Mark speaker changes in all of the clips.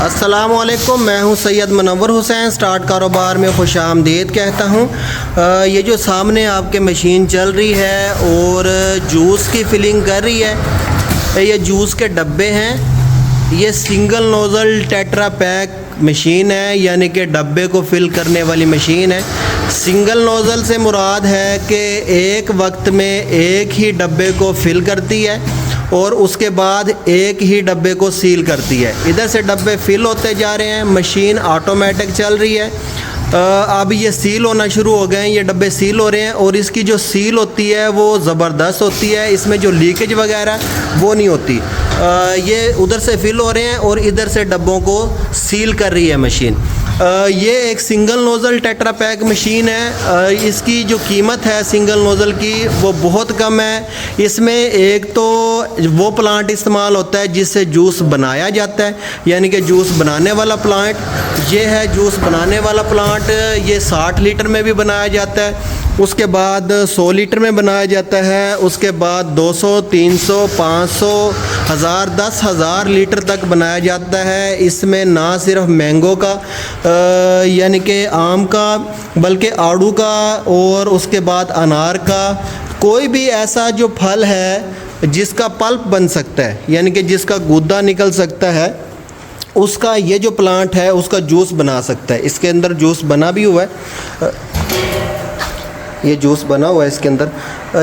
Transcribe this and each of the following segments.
Speaker 1: अस्सलामुअलैकुम, मैं हूं सैयद मुनव्वर हुसैन। स्टार्ट कारोबार में खुश आमदीद कहता हूं। ये जो सामने आपके मशीन चल रही है और जूस की फिलिंग कर रही है, ये जूस के डब्बे हैं। ये single nozzle tetra pack machine है, यानी कि डब्बे को फिल करने वाली मशीन है। सिंगल नोज़ल से मुराद है कि एक वक्त में एक ही डब्बे को फिल करती है और उसके बाद एक ही डब्बे को सील करती है। इधर से डब्बे फिल होते जा रहे हैं, मशीन ऑटोमेटिक चल रही है। अब ये सील होना शुरू हो गए हैं, ये डब्बे सील हो रहे हैं और इसकी जो सील होती है वो ज़बरदस्त होती है, इसमें जो लीकेज वगैरह वो नहीं होती। ये उधर से फिल हो रहे हैं और इधर से डब्बों को सील कर रही है मशीन। ये एक single nozzle tetra pack machine है। इसकी जो कीमत है सिंगल नोज़ल की वो बहुत कम है। इसमें एक तो वो प्लांट इस्तेमाल होता है जिससे जूस बनाया जाता है, यानी कि जूस बनाने वाला प्लांट ये है। जूस बनाने वाला प्लांट ये 60 लीटर में भी बनाया जाता है, उसके बाद 100 लीटर में बनाया जाता है, उसके बाद 200, 300, 500, 1000, 10,000 लीटर तक बनाया जाता है। इसमें ना सिर्फ मैंगो का यानी कि आम का, बल्कि आड़ू का और उसके बाद अनार का, कोई भी ऐसा जो फल है जिसका पल्प बन सकता है, यानी कि जिसका गूदा निकल सकता है, उसका ये जो प्लांट है उसका जूस बना सकता है। इसके अंदर जूस बना भी हुआ है, ये जूस बना हुआ है इसके अंदर।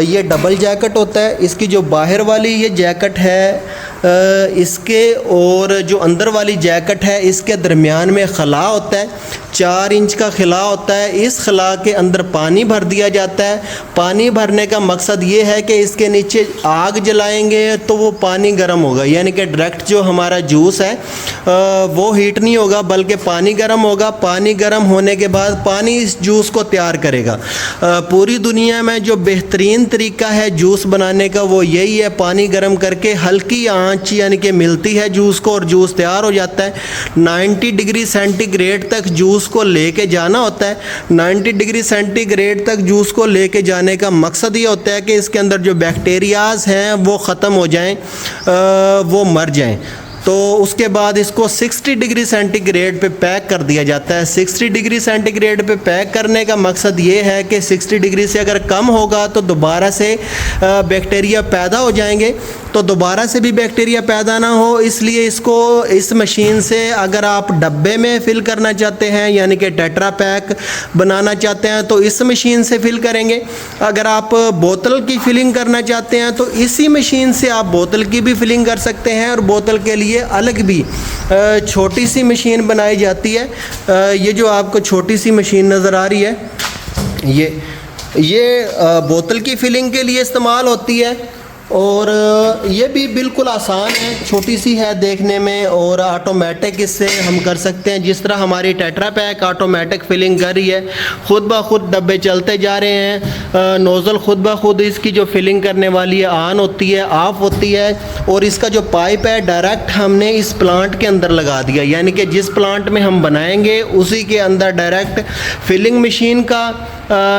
Speaker 1: ये डबल जैकेट होता है। इसकी जो बाहर वाली ये जैकेट है इसके और जो अंदर वाली जैकेट है इसके दरमियान में खला होता है, 4 इंच का खला होता है। इस खला के अंदर पानी भर दिया जाता है। पानी भरने का मकसद ये है कि इसके नीचे आग जलाएंगे तो वो पानी गर्म होगा, यानी कि डायरेक्ट जो हमारा जूस है वो हीट नहीं होगा बल्कि पानी गर्म होगा। पानी गर्म होने के बाद पानी इस जूस को तैयार करेगा। पूरी दुनिया में जो बेहतरीन तरीका है जूस बनाने का वो यही है, पानी गर्म करके हल्की आंच यानी कि मिलती है जूस को और जूस तैयार हो जाता है। 90 डिग्री सेंटीग्रेड तक जूस को लेके जाना होता है। 90 डिग्री सेंटीग्रेड तक जूस को लेके जाने का मकसद ये होता है कि इसके अंदर जो बैक्टीरियाज हैं वो ख़त्म हो जाएं, वो मर जाएं। तो उसके बाद इसको 60 डिग्री सेंटीग्रेड पे पैक कर दिया जाता है। 60 डिग्री सेंटीग्रेड पे पैक करने का मकसद ये है कि 60 डिग्री से अगर कम होगा तो दोबारा से बैक्टीरिया पैदा हो जाएंगे, तो दोबारा से भी बैक्टीरिया पैदा ना हो, इसलिए इसको इस मशीन से अगर आप डब्बे में फ़िल करना चाहते हैं यानी कि टेट्रा पैक बनाना चाहते हैं तो इस मशीन से फ़िल करेंगे। अगर आप बोतल की फ़िलिंग करना चाहते हैं तो इसी मशीन से आप बोतल की भी फ़िलिंग कर सकते हैं और बोतल के लिए अलग भी छोटी सी मशीन बनाई जाती है। ये जो आपको छोटी सी मशीन नज़र आ रही है ये बोतल की फिलिंग के लिए इस्तेमाल होती है और ये भी बिल्कुल आसान है, छोटी सी है देखने में और ऑटोमेटिक इससे हम कर सकते हैं। जिस तरह हमारी टेट्रा पैक ऑटोमेटिक फिलिंग कर रही है, ख़ुद ब खुद डब्बे चलते जा रहे हैं। नोज़ल ख़ुद ब खुद इसकी जो फिलिंग करने वाली है ऑन होती है, ऑफ़ होती है और इसका जो पाइप है डायरेक्ट हमने इस प्लांट के अंदर लगा दिया, यानी कि जिस प्लांट में हम बनाएंगे उसी के अंदर डायरेक्ट फिलिंग मशीन का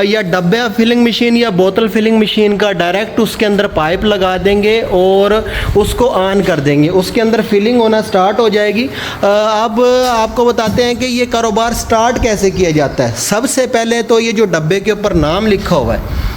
Speaker 1: या डब्बे फिलिंग मशीन या बोतल फिलिंग मशीन का डायरेक्ट उसके अंदर पाइप लगा देंगे और उसको ऑन कर देंगे, उसके अंदर फिलिंग होना स्टार्ट हो जाएगी। अब आपको बताते हैं कि ये कारोबार स्टार्ट कैसे किया जाता है। सबसे पहले तो ये जो डब्बे के ऊपर नाम लिखा हुआ है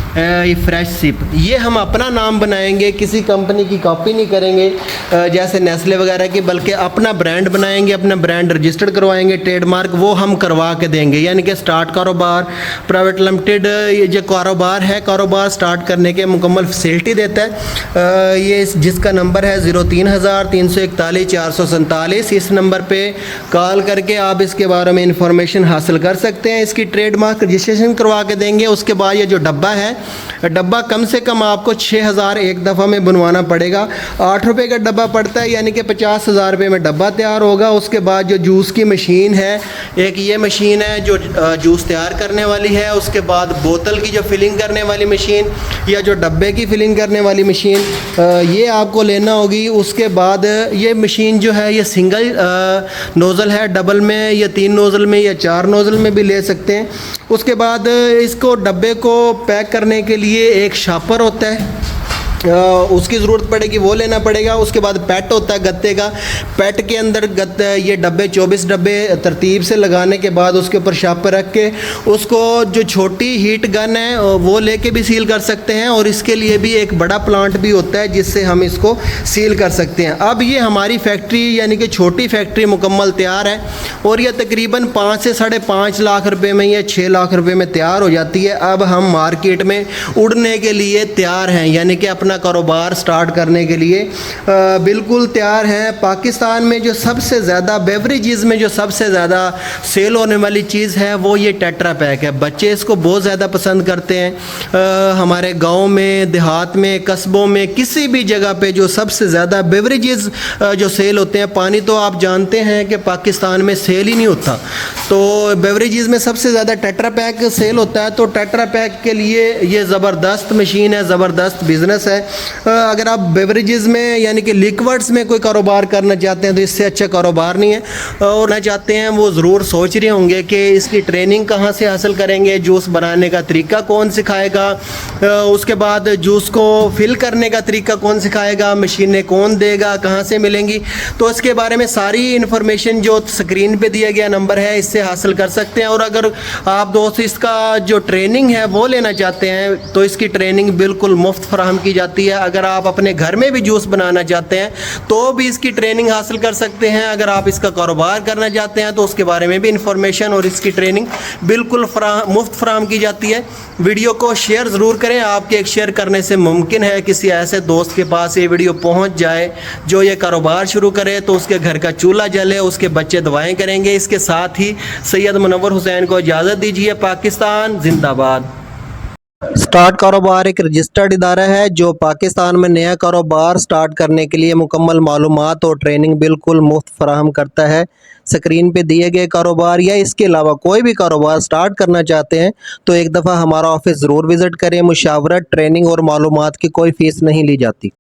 Speaker 1: ये फ्रेश सिप, ये हम अपना नाम बनाएंगे, किसी कंपनी की कॉपी नहीं करेंगे जैसे नेस्ले वगैरह की, बल्कि अपना ब्रांड बनाएंगे, अपना ब्रांड रजिस्टर्ड करवाएंगे, ट्रेडमार्क वो हम करवा के देंगे। यानी कि स्टार्ट कारोबार प्राइवेट लिमिटेड ये जो कारोबार है, कारोबार स्टार्ट करने के मुकम्मल फैसिलिटी देता है। ये जिसका नंबर है 03,341 447, इस नंबर पर कॉल करके आप इसके बारे में इंफॉर्मेशन हासिल कर सकते हैं। इसकी ट्रेडमार्क रजिस्ट्रेशन करवा के देंगे। उसके बाद ये जो डब्बा है, डब्बा कम से कम आपको 6,000 एक दफ़ा में बनवाना पड़ेगा। 8 रुपये का डब्बा पड़ता है, यानी कि 50,000 रुपये में डब्बा तैयार होगा। उसके बाद जो जूस की मशीन है, एक ये मशीन है जो जूस तैयार करने वाली है, उसके बाद बोतल की जो फिलिंग करने वाली मशीन या जो डब्बे की फिलिंग करने वाली मशीन ये आपको लेना होगी। उसके बाद ये मशीन जो है ये सिंगल नोज़ल है, डबल में या 3 नोज़ल में या 4 नोज़ल में भी ले सकते हैं। उसके बाद इसको डब्बे को पैक करने के लिए एक शापर होता है, उसकी ज़रूरत पड़ेगी वो लेना पड़ेगा। उसके बाद पैट होता है गत्ते का, पैट के अंदर ये डब्बे 24 डब्बे तरतीब से लगाने के बाद उसके ऊपर शापर रख के उसको जो छोटी हीट गन है वो लेके भी सील कर सकते हैं, और इसके लिए भी एक बड़ा प्लांट भी होता है जिससे हम इसको सील कर सकते हैं। अब ये हमारी फैक्ट्री यानी कि छोटी फैक्ट्री मुकम्मल तैयार है, और यह तकरीबन 5 से 5.5 लाख रुपए में या 6 लाख रुपए में तैयार हो जाती है। अब हम मार्केट में उड़ने के लिए तैयार हैं, यानी कि अपना कारोबार स्टार्ट करने के लिए बिल्कुल तैयार हैं। पाकिस्तान में जो सबसे ज़्यादा बेवरेजेस में जो सबसे ज़्यादा सेल होने वाली चीज़ है वो ये टेट्रा पैक है। बच्चे इसको बहुत ज़्यादा पसंद करते हैं। हमारे गांव में, देहात में, कस्बों में, किसी भी जगह पे जो सबसे ज़्यादा बेवरेजेस जो सेल होते हैं, पानी तो आप जानते हैं कि पाकिस्तान में सेल ही नहीं होता, तो बेवरेजेस में सबसे ज़्यादा टेट्रा पैक सेल होता है। तो टेट्रा पैक के लिए ये ज़बरदस्त मशीन है, ज़बरदस्त बिज़नेस है। अगर आप बेवरेजेस में यानी कि लिक्विड्स में कोई कारोबार करना चाहते हैं तो इससे अच्छा कारोबार नहीं है, और ना चाहते हैं वो ज़रूर सोच रहे होंगे कि इसकी ट्रेनिंग कहाँ से हासिल करेंगे, जूस बनाने का तरीका कौन सिखाएगा, उसके बाद जूस को फिल करने का तरीका कौन सिखाएगा, मशीनें कौन देगा, कहाँ से मिलेंगी। तो इसके बारे में सारी इन्फॉर्मेशन जो स्क्रीन पे दिया गया नंबर है इससे हासिल कर सकते हैं। और अगर आप दोस्त इसका जो ट्रेनिंग है वो लेना चाहते हैं तो इसकी ट्रेनिंग बिल्कुल मुफ्त फराहम की जाती है। अगर आप अपने घर में भी जूस बनाना चाहते हैं तो भी इसकी ट्रेनिंग हासिल कर सकते हैं। अगर आप इसका कारोबार करना चाहते हैं तो उसके बारे में भी इंफॉर्मेशन और इसकी ट्रेनिंग बिल्कुल मुफ्त फराहम की जाती है। वीडियो को शेयर ज़रूर करें, आपके एक शेयर करने से मुमकिन है किसी ऐसे दोस्त के पास ये वीडियो पहुंच जाए जो ये कारोबार शुरू करे, तो उसके घर का चूल्हा जले, उसके बच्चे दुआएं करेंगे। इसके साथ ही सैयद मुनव्वर हुसैन को इजाज़त दीजिए। पाकिस्तान जिंदाबाद। स्टार्ट कारोबार एक रजिस्टर्ड इदारा है जो पाकिस्तान में नया कारोबार स्टार्ट करने के लिए मुकम्मल मालूमात और ट्रेनिंग बिल्कुल मुफ्त फराहम करता है। स्क्रीन पे दिए गए कारोबार या इसके अलावा कोई भी कारोबार स्टार्ट करना चाहते हैं तो एक दफ़ा हमारा ऑफिस ज़रूर विज़िट करें। मुशावरत, ट्रेनिंग और मालूमात की कोई फ़ीस नहीं ली जाती।